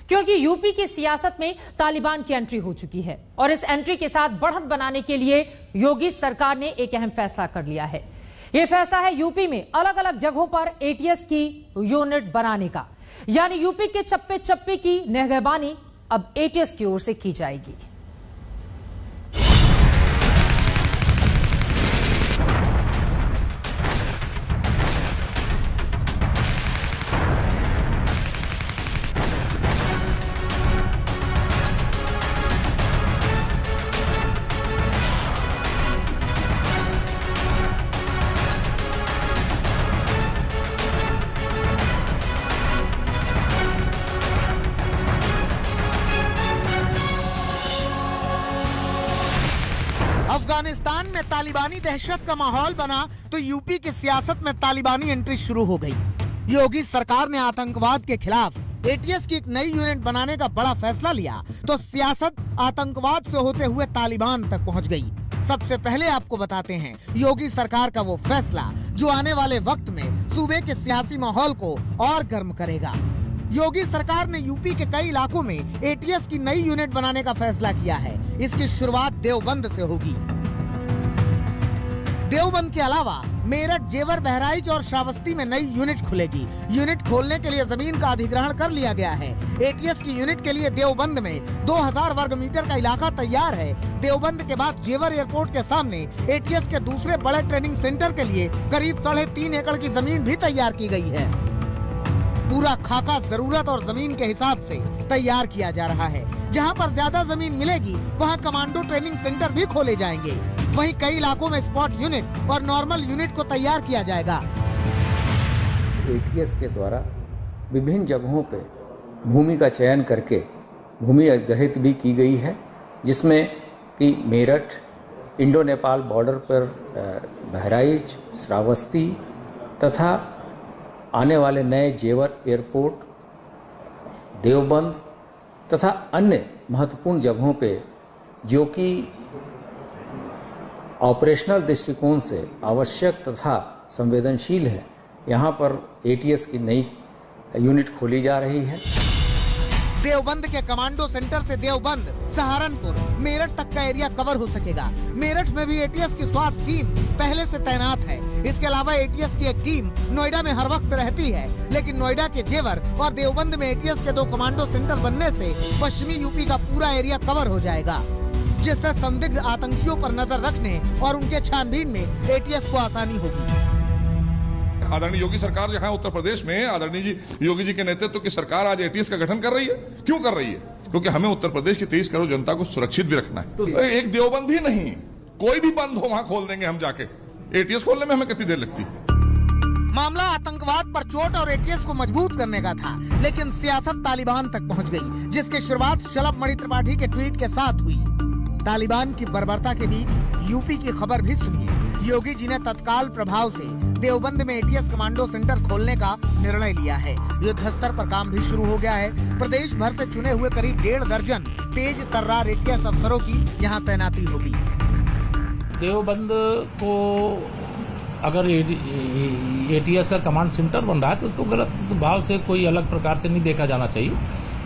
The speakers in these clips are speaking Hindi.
क्योंकि यूपी की सियासत में तालिबान की एंट्री हो चुकी है और इस एंट्री के साथ बढ़त बनाने के लिए योगी सरकार ने एक अहम फैसला कर लिया है। यह फैसला है यूपी में अलग अलग जगहों पर एटीएस की यूनिट बनाने का, यानी यूपी के चप्पे चप्पे की निगहबानी अब एटीएस की ओर से की जाएगी। अफगानिस्तान में तालिबानी दहशत का माहौल बना तो यूपी की सियासत में तालिबानी एंट्री शुरू हो गई। योगी सरकार ने आतंकवाद के खिलाफ एटीएस की एक नई यूनिट बनाने का बड़ा फैसला लिया तो सियासत आतंकवाद से होते हुए तालिबान तक पहुंच गई। सबसे पहले आपको बताते हैं योगी सरकार का वो फैसला जो आने वाले वक्त में सूबे के सियासी माहौल को और गर्म करेगा। योगी सरकार ने यूपी के कई इलाकों में एटीएस की नई यूनिट बनाने का फैसला किया है। इसकी शुरुआत देवबंद से होगी। देवबंद के अलावा मेरठ, जेवर, बहराइच और श्रावस्ती में नई यूनिट खुलेगी। यूनिट खोलने के लिए जमीन का अधिग्रहण कर लिया गया है। एटीएस की यूनिट के लिए देवबंद में 2000 वर्ग मीटर का इलाका तैयार है। देवबंद के बाद जेवर एयरपोर्ट के सामने एटीएस के दूसरे बड़े ट्रेनिंग सेंटर के लिए करीब 3.5 एकड़ की जमीन भी तैयार की गई है। पूरा खाका जरूरत और जमीन के हिसाब से तैयार किया जा रहा है। जहां पर ज्यादा जमीन मिलेगी वहां कमांडो ट्रेनिंग सेंटर भी खोले जाएंगे। वहीं कई इलाकों में स्पॉट यूनिट और नॉर्मल यूनिट को तैयार किया जाएगा। एटीएस के द्वारा विभिन्न जगहों पे भूमि का चयन करके भूमि अधिग्रहित भी की गई है, जिसमें कि मेरठ, इंडो नेपाल बॉर्डर पर बहराइच, श्रावस्ती तथा आने वाले नए जेवर एयरपोर्ट, देवबंद तथा अन्य महत्वपूर्ण जगहों पे जो कि ऑपरेशनल दृष्टिकोण से आवश्यक तथा संवेदनशील है, यहाँ पर एटीएस की नई यूनिट खोली जा रही है। देवबंद के कमांडो सेंटर से देवबंद, सहारनपुर, मेरठ तक का एरिया कवर हो सकेगा। मेरठ में भी एटीएस की स्वास्थ्य टीम पहले से तैनात है। इसके अलावा एटीएस की एक टीम नोएडा में हर वक्त रहती है, लेकिन नोएडा के जेवर और देवबंद में एटीएस के 2 कमांडो सेंटर बनने से पश्चिमी यूपी का पूरा एरिया कवर हो जाएगा, जिससे संदिग्ध आतंकियों पर नजर रखने और उनके छानबीन में एटीएस को आसानी होगी। आदरणीय योगी सरकार जो है उत्तर प्रदेश में आदरणीय योगी जी के नेतृत्व की सरकार आज एटीएस का गठन कर रही है। क्यों कर रही है? क्योंकि हमें उत्तर प्रदेश की 23 करोड़ जनता को सुरक्षित भी रखना है। तो एक देवबंद ही नहीं, कोई भी बंद हो वहां खोल देंगे हम जाके। एटीएस खोलने में हमें कितनी देर लगती है? मामला आतंकवाद पर चोट और एटीएस को मजबूत करने का था, लेकिन सियासत तालिबान तक पहुंच गई, जिसकी शुरुआत शलभ मणि त्रिपाठी के ट्वीट के साथ हुई। तालिबान की बर्बरता के बीच यूपी की खबर भी सुनिए। योगी जी ने तत्काल प्रभाव से देवबंद में एटीएस कमांडो सेंटर खोलने का निर्णय लिया है। युद्ध स्तर पर काम भी शुरू हो गया है। प्रदेश भर से चुने हुए करीब 1.5 दर्जन तेज तर्रार एटीएस अफसरों की यहाँ तैनाती होगी। देवबंद को अगर एटीएस का कमांड सेंटर बन रहा है तो उसको गलत भाव से कोई अलग प्रकार से नहीं देखा जाना चाहिए।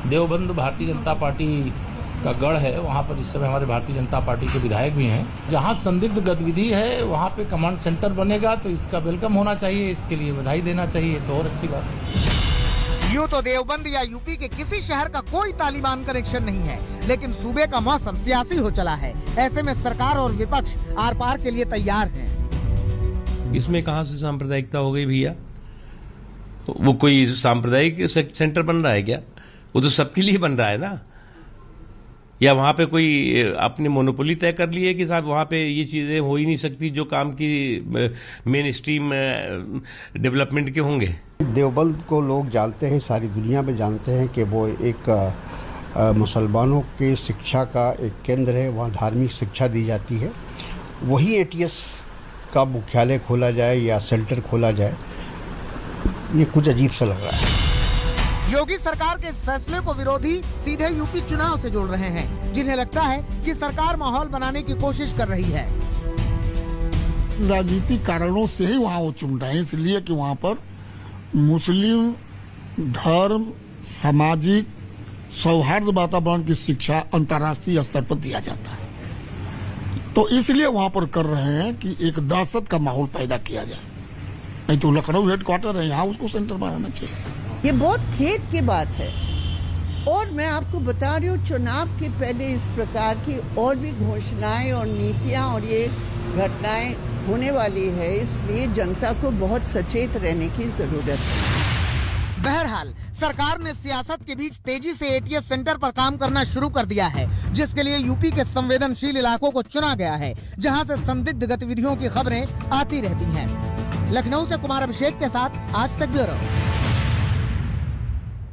देवबंद भारतीय जनता पार्टी का गढ़ है, वहाँ पर इस समय हमारे भारतीय जनता पार्टी के विधायक भी हैं। जहाँ संदिग्ध गतिविधि है वहाँ पे कमांड सेंटर बनेगा तो इसका वेलकम होना चाहिए, इसके लिए बधाई देना चाहिए, तो और अच्छी बात है। यूं तो देवबंद या यूपी के किसी शहर का कोई तालिबान कनेक्शन नहीं है, लेकिन सूबे का मौसम सियासी हो चला है। ऐसे में सरकार और विपक्ष आर पार के लिए तैयार है। इसमें कहाँ से सांप्रदायिकता हो गई भैया? वो कोई सांप्रदायिक सेंटर बन रहा है क्या? वो तो सबके लिए बन रहा है ना। या वहाँ पे कोई अपनी मोनोपोली तय कर ली है कि साहब वहाँ पे ये चीज़ें हो ही नहीं सकती जो काम की मेन स्ट्रीम डेवलपमेंट के होंगे। देवबंद को लोग जानते हैं, सारी दुनिया में जानते हैं कि वो एक मुसलमानों के शिक्षा का एक केंद्र है। वहाँ धार्मिक शिक्षा दी जाती है। वही एटीएस का मुख्यालय खोला जाए या सेंटर खोला जाए, ये कुछ अजीब सा लग रहा है। योगी सरकार के इस फैसले को विरोधी सीधे यूपी चुनाव से जोड़ रहे हैं, जिन्हें लगता है कि सरकार माहौल बनाने की कोशिश कर रही है। राजनीतिक कारणों से ही वहाँ वो चुन रहे हैं, इसलिए कि वहाँ पर मुस्लिम धर्म, सामाजिक सौहार्द वातावरण की शिक्षा अंतर्राष्ट्रीय स्तर पर दिया जाता है। तो इसलिए वहां पर कर रहे हैं कि एक दहशत का माहौल पैदा किया जाए। नहीं तो लखनऊ हेडक्वार्टर है, यहाँ उसको सेंटर बनाना चाहिए। ये बहुत खेद की बात है। और मैं आपको बता रही हूँ, चुनाव के पहले इस प्रकार की और भी घोषणाएं और नीतियां और ये घटनाएं होने वाली है, इसलिए जनता को बहुत सचेत रहने की जरूरत है। बहरहाल सरकार ने सियासत के बीच तेजी से एटीएस सेंटर पर काम करना शुरू कर दिया है, जिसके लिए यूपी के संवेदनशील इलाकों को चुना गया है, जहां से संदिग्ध गतिविधियों की खबरें आती रहती हैं। लखनऊ से कुमार अभिषेक के साथ आज तक ब्यूरो।